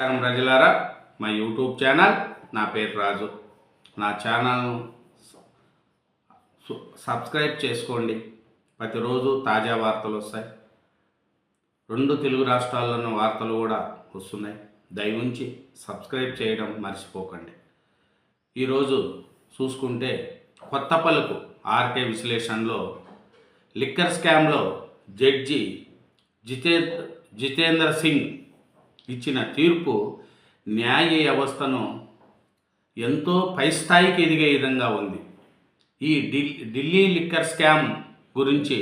నమస్కారం ప్రజలారా, మా యూట్యూబ్ ఛానల్, నా పేరు రాజు. నా ఛానల్ను సబ్స్క్రైబ్ చేసుకోండి. ప్రతిరోజు తాజా వార్తలు వస్తాయి. 2 తెలుగు రాష్ట్రాల్లోని వార్తలు కూడా వస్తున్నాయి. దయవుంచి సబ్స్క్రైబ్ చేయడం మర్చిపోకండి. ఈరోజు చూసుకుంటే కొత్త పలుకు ఆర్కే విశ్లేషణలో లిక్కర్ స్కామ్లో జడ్జి జితేంద్ర సింగ్ ఇచ్చిన తీర్పు న్యాయ వ్యవస్థను ఎంతో పై స్థాయికి ఎదిగే విధంగా ఉంది. ఈ ఢిల్లీ లిక్కర్ స్కామ్ గురించి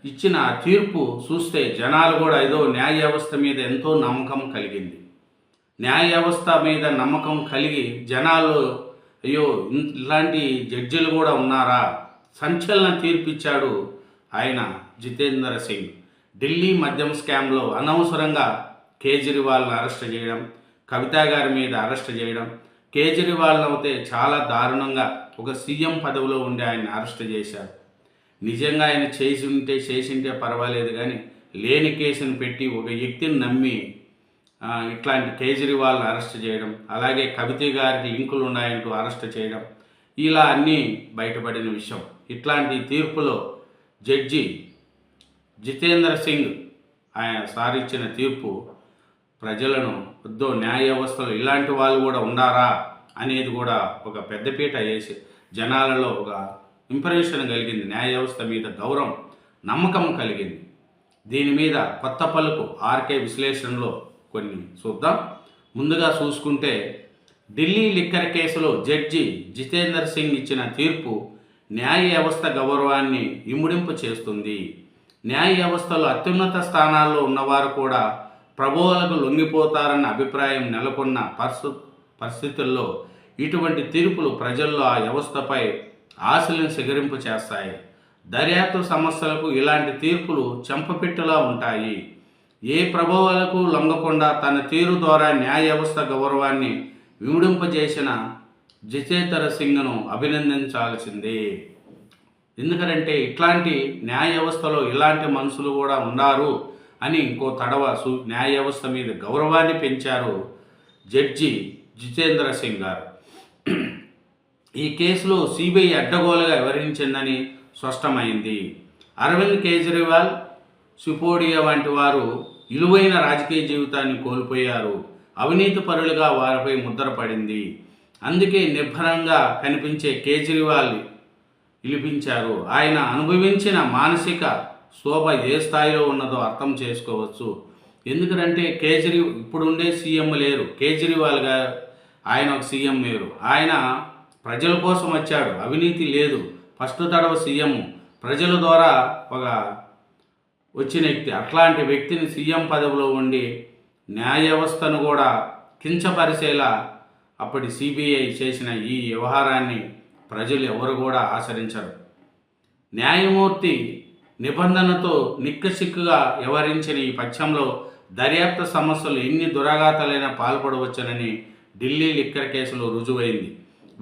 ఇచ్చిన తీర్పు చూస్తే జనాలు కూడా ఏదో న్యాయ వ్యవస్థ మీద ఎంతో నమ్మకం కలిగింది. న్యాయ వ్యవస్థ మీద నమ్మకం కలిగి జనాలు అయ్యో ఇలాంటి జడ్జిలు కూడా ఉన్నారా, సంచలన తీర్పు ఇచ్చాడు ఆయన జితేంద్ర సింగ్. ఢిల్లీ మద్యం స్కామ్లో అనవసరంగా కేజ్రీవాల్ని అరెస్ట్ చేయడం, కవితా గారి మీద అరెస్ట్ చేయడం, కేజ్రీవాల్ని అయితే చాలా దారుణంగా ఒక సీఎం పదవిలో ఉండి ఆయన అరెస్ట్ చేశారు. నిజంగా ఆయన చేసింటే పర్వాలేదు, కానీ లేని కేసును పెట్టి ఒక వ్యక్తిని నమ్మి ఇట్లాంటి కేజ్రీవాల్ని అరెస్ట్ చేయడం, అలాగే కవిత గారికి లింకులు ఉన్నాయంటూ అరెస్ట్ చేయడం, ఇలా అన్నీ బయటపడిన విషయం. ఇట్లాంటి తీర్పులో జడ్జి జితేంద్ర సింగ్ ఆయన సార్ ఇచ్చిన తీర్పు ప్రజలను వద్దో న్యాయ వ్యవస్థలో ఇలాంటి వాళ్ళు కూడా ఉండారా అనేది కూడా ఒక పెద్దపీట వేసి జనాలలో ఒక ఇంప్రెషన్ కలిగింది. న్యాయ వ్యవస్థ మీద గౌరవం, నమ్మకం కలిగింది. దీని మీద కొత్త పలుకు ఆర్కే విశ్లేషణలో కొన్ని చూద్దాం. ముందుగా చూసుకుంటే ఢిల్లీ లిక్కర్ కేసులో జడ్జి జితేంద్ర సింగ్ ఇచ్చిన తీర్పు న్యాయ వ్యవస్థ గౌరవాన్ని ఇముడింపు చేస్తుంది. న్యాయ వ్యవస్థలో అత్యున్నత స్థానాల్లో ఉన్నవారు కూడా ప్రభువులకు లొంగిపోతారన్న అభిప్రాయం నెలకొన్న పరిస్థితుల్లో ఇటువంటి తీర్పులు ప్రజల్లో ఆ వ్యవస్థపై ఆశలను సిగరింపు చేస్తాయి. దర్యాప్తు సమస్యలకు ఇలాంటి తీర్పులు చెంపపెట్టులా ఉంటాయి. ఏ ప్రభువులకు లొంగకుండా తన తీరు ద్వారా న్యాయ వ్యవస్థ గౌరవాన్ని విముడింపజేసిన జితేంద్ర సింగ్ను అభినందించాల్సిందే. ఎందుకంటే ఇట్లాంటి న్యాయ వ్యవస్థలో ఇలాంటి మనుషులు కూడా ఉన్నారు అని ఇంకో తడవ న్యాయ వ్యవస్థ మీద గౌరవాన్ని పెంచారు జడ్జి జితేంద్ర సింగ్ గారు. ఈ కేసులో సిబిఐ అడ్డగోలుగా వ్యవహరించిందని స్పష్టమైంది. అరవింద్ కేజ్రీవాల్, సిసోడియా వంటి వారు విలువైన రాజకీయ జీవితాన్ని కోల్పోయారు. అవినీతి పరులుగా వారిపై ముద్ర పడింది. అందుకే నిర్భరంగా కనిపించే కేజ్రీవాల్ పిలిపించారు. ఆయన అనుభవించిన మానసిక శోభ ఏ స్థాయిలో ఉన్నదో అర్థం చేసుకోవచ్చు. ఎందుకంటే ఇప్పుడుండే సీఎం లేరు, కేజ్రీవాల్ గారు ఆయన ఒక సీఎం లేరు. ఆయన ప్రజల కోసం వచ్చాడు, అవినీతి లేదు, ఫస్ట్ తడవ సీఎం, ప్రజల ద్వారా ఒక వచ్చిన వ్యక్తి. అట్లాంటి వ్యక్తిని సీఎం పదవిలో ఉండి న్యాయ వ్యవస్థను కూడా కించపరిచేలా అప్పటి సిబిఐ చేసిన ఈ వ్యవహారాన్ని ప్రజలు ఎవరు కూడా ఆచరించరు. న్యాయమూర్తి నిబంధనతో నిక్కసిక్కుగా వ్యవహరించిన ఈ పక్షంలో దర్యాప్తు సమస్యలు ఎన్ని దురాఘాతాలైనా పాల్పడవచ్చునని ఢిల్లీ లిక్కర్ కేసులో రుజువైంది.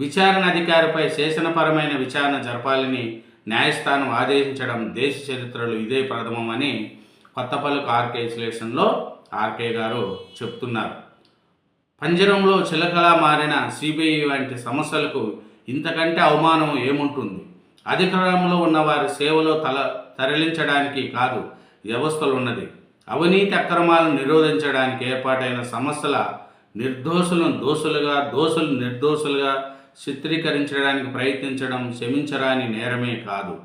విచారణ అధికారిపై శాసనపరమైన విచారణ జరపాలని న్యాయస్థానం ఆదేశించడం దేశ చరిత్రలో ఇదే ప్రథమమని కొత్త పలుకు ఆర్కే విశ్లేషణలో ఆర్కే గారు చెప్తున్నారు. పంజరంలో చిలకలా మారిన సిబిఐ వంటి సమస్యలకు ఇంతకంటే అవమానం ఏముంటుంది? అధికారంలో ఉన్న వారి సేవలో తరలించడానికి కాదు వ్యవస్థలు ఉన్నది. అవినీతి అక్రమాలను నిరోధించడానికి ఏర్పాటైన సమస్యల నిర్దోషులను దోషులు నిర్దోషులుగా చిత్రీకరించడానికి ప్రయత్నించడం క్షమించరాని నేరమే కాదు,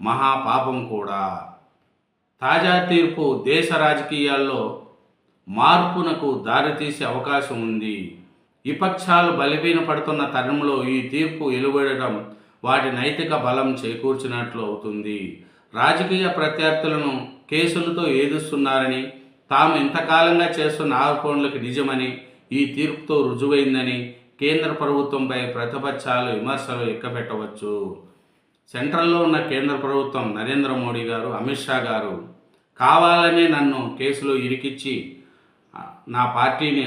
మహాపాపం కూడా. తాజా తీర్పు దేశ రాజకీయాల్లో మార్పునకు దారితీసే అవకాశం ఉంది. విపక్షాలు బలహీనపడుతున్న తరుణంలో ఈ తీర్పు వెలువడడం వాటి నైతిక బలం చేకూర్చినట్లు అవుతుంది. రాజకీయ ప్రత్యర్థులను కేసులతో ఏదుస్తున్నారని, తాము ఇంతకాలంగా చేస్తున్న ఆరోపణలకు నిజమని ఈ తీర్పుతో రుజువైందని కేంద్ర ప్రభుత్వంపై ప్రతిపక్షాలు విమర్శలు ఎక్కబెట్టవచ్చు. సెంట్రల్లో ఉన్న కేంద్ర ప్రభుత్వం నరేంద్ర మోడీ గారు, అమిత్ షా గారు కావాలనే నన్ను కేసులో ఇరికిచ్చి నా పార్టీని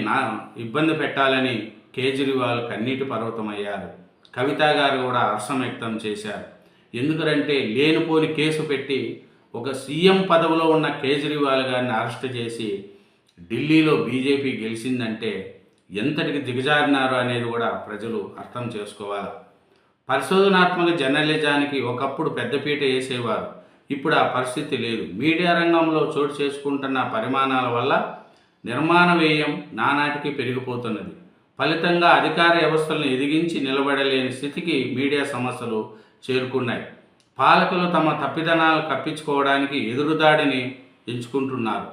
ఇబ్బంది పెట్టాలని కేజ్రీవాల్ కన్నీటి పర్వతమయ్యారు. కవిత గారు కూడా హర్షం వ్యక్తం చేశారు. ఎందుకంటే లేనిపోని కేసు పెట్టి ఒక సీఎం పదవిలో ఉన్న కేజ్రీవాల్ గారిని అరెస్ట్ చేసి ఢిల్లీలో బీజేపీ గెలిచిందంటే ఎంతటికి దిగజారినారు అనేది కూడా ప్రజలు అర్థం చేసుకోవాలి. పరిశోధనాత్మక జర్నలిజానికి ఒకప్పుడు పెద్దపీట వేసేవారు. ఇప్పుడు ఆ పరిస్థితి లేదు. మీడియా రంగంలో చోటు చేసుకుంటున్న పరిమాణాల వల్ల నిర్మాణ వ్యయం నానాటికి పెరిగిపోతున్నది. ఫలితంగా అధికార వ్యవస్థలను ఎదిగించి నిలబడలేని స్థితికి మీడియా సమస్యలు చేరుకున్నాయి. పాలకులు తమ తప్పిదనాలు కప్పించుకోవడానికి ఎదురుదాడిని ఎంచుకుంటున్నారు.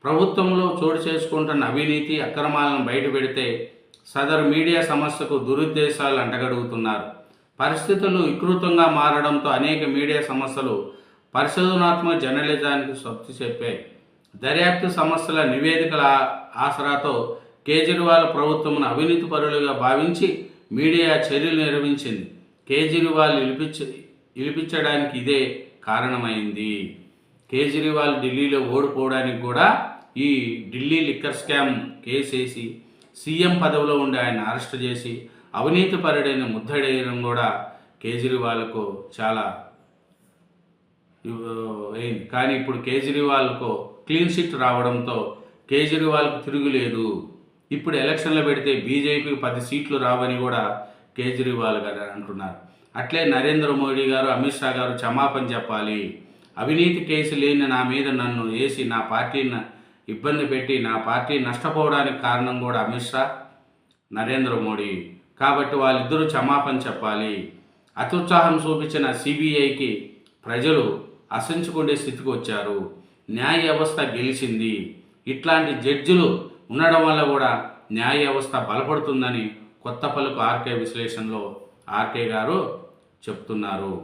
ప్రభుత్వంలో చోటు చేసుకుంటున్న అవినీతి అక్రమాలను బయటపెడితే సదరు మీడియా సమస్యకు దురుద్దేశాలు అంటగడుగుతున్నారు. పరిస్థితులు వికృతంగా మారడంతో అనేక మీడియా సమస్యలు పరిశోధనాత్మక జర్నలిజానికి స్వస్తి చెప్పాయి. దర్యాప్తు సమస్యల నివేదికల ఆసరాతో కేజ్రీవాల్ ప్రభుత్వమును అవినీతి పరులుగా భావించి మీడియా చర్యలు నిర్వహించింది. కేజ్రీవాల్ ఇలిపించడానికి ఇదే కారణమైంది. కేజ్రీవాల్ ఢిల్లీలో ఓడిపోవడానికి కూడా ఈ ఢిల్లీ లిక్కర్ స్కామ్ కేసేసి సీఎం పదవిలో ఉండి ఆయన అరెస్ట్ చేసి అవినీతి పరుడైన ముద్దడేయడం కూడా కేజ్రీవాల్కు చాలా అయింది. కానీ ఇప్పుడు కేజ్రీవాల్కు క్లీన్ చిట్ రావడంతో కేజ్రీవాల్కు తిరుగులేదు. ఇప్పుడు ఎలక్షన్లు పెడితే బీజేపీకి 10 సీట్లు రావని కూడా కేజ్రీవాల్ గారు అంటున్నారు. అట్లే నరేంద్ర మోడీ గారు, అమిత్ షా గారు క్షమాపణ చెప్పాలి. అవినీతి కేసు లేని నా మీద నన్ను వేసి నా పార్టీని ఇబ్బంది పెట్టి నా పార్టీ నష్టపోవడానికి కారణం కూడా అమిత్ షా, నరేంద్ర మోడీ. కాబట్టి వాళ్ళిద్దరూ క్షమాపణ చెప్పాలి. అత్యుత్సాహం చూపించిన సిబిఐకి ప్రజలు అసంచుకునే స్థితికి వచ్చారు. న్యాయ వ్యవస్థ గెలిచింది. ఇట్లాంటి జడ్జిలు ఉండడం వల్ల కూడా న్యాయ వ్యవస్థ బలపడుతుందని కొత్త పలుకు ఆర్కే విశ్లేషణలో ఆర్కే గారు చెప్తున్నారు.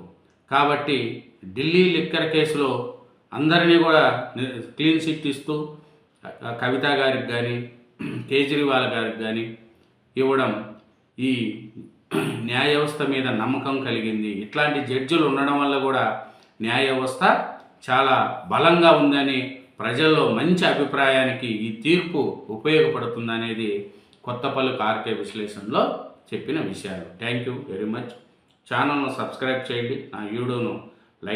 కాబట్టి ఢిల్లీ లిక్కర్ కేసులో అందరినీ కూడా క్లీన్ చిట్ ఇస్తూ కవిత గారికి కానీ కేజ్రీవాల్ గారికి కానీ ఇవ్వడం ఈ న్యాయ వ్యవస్థ మీద నమ్మకం కలిగింది. ఇట్లాంటి జడ్జిలు ఉండడం వల్ల కూడా న్యాయ వ్యవస్థ చాలా బలంగా ఉందని ప్రజల్లో మంచి అభిప్రాయానికి ఈ తీర్పు ఉపయోగపడుతుందనేది కొత్త పలుకు ఆర్కే విశ్లేషణలో చెప్పిన విషయాలు. Thank you very much. ఛానల్ను సబ్స్క్రైబ్ చేయండి. నా వీడియోను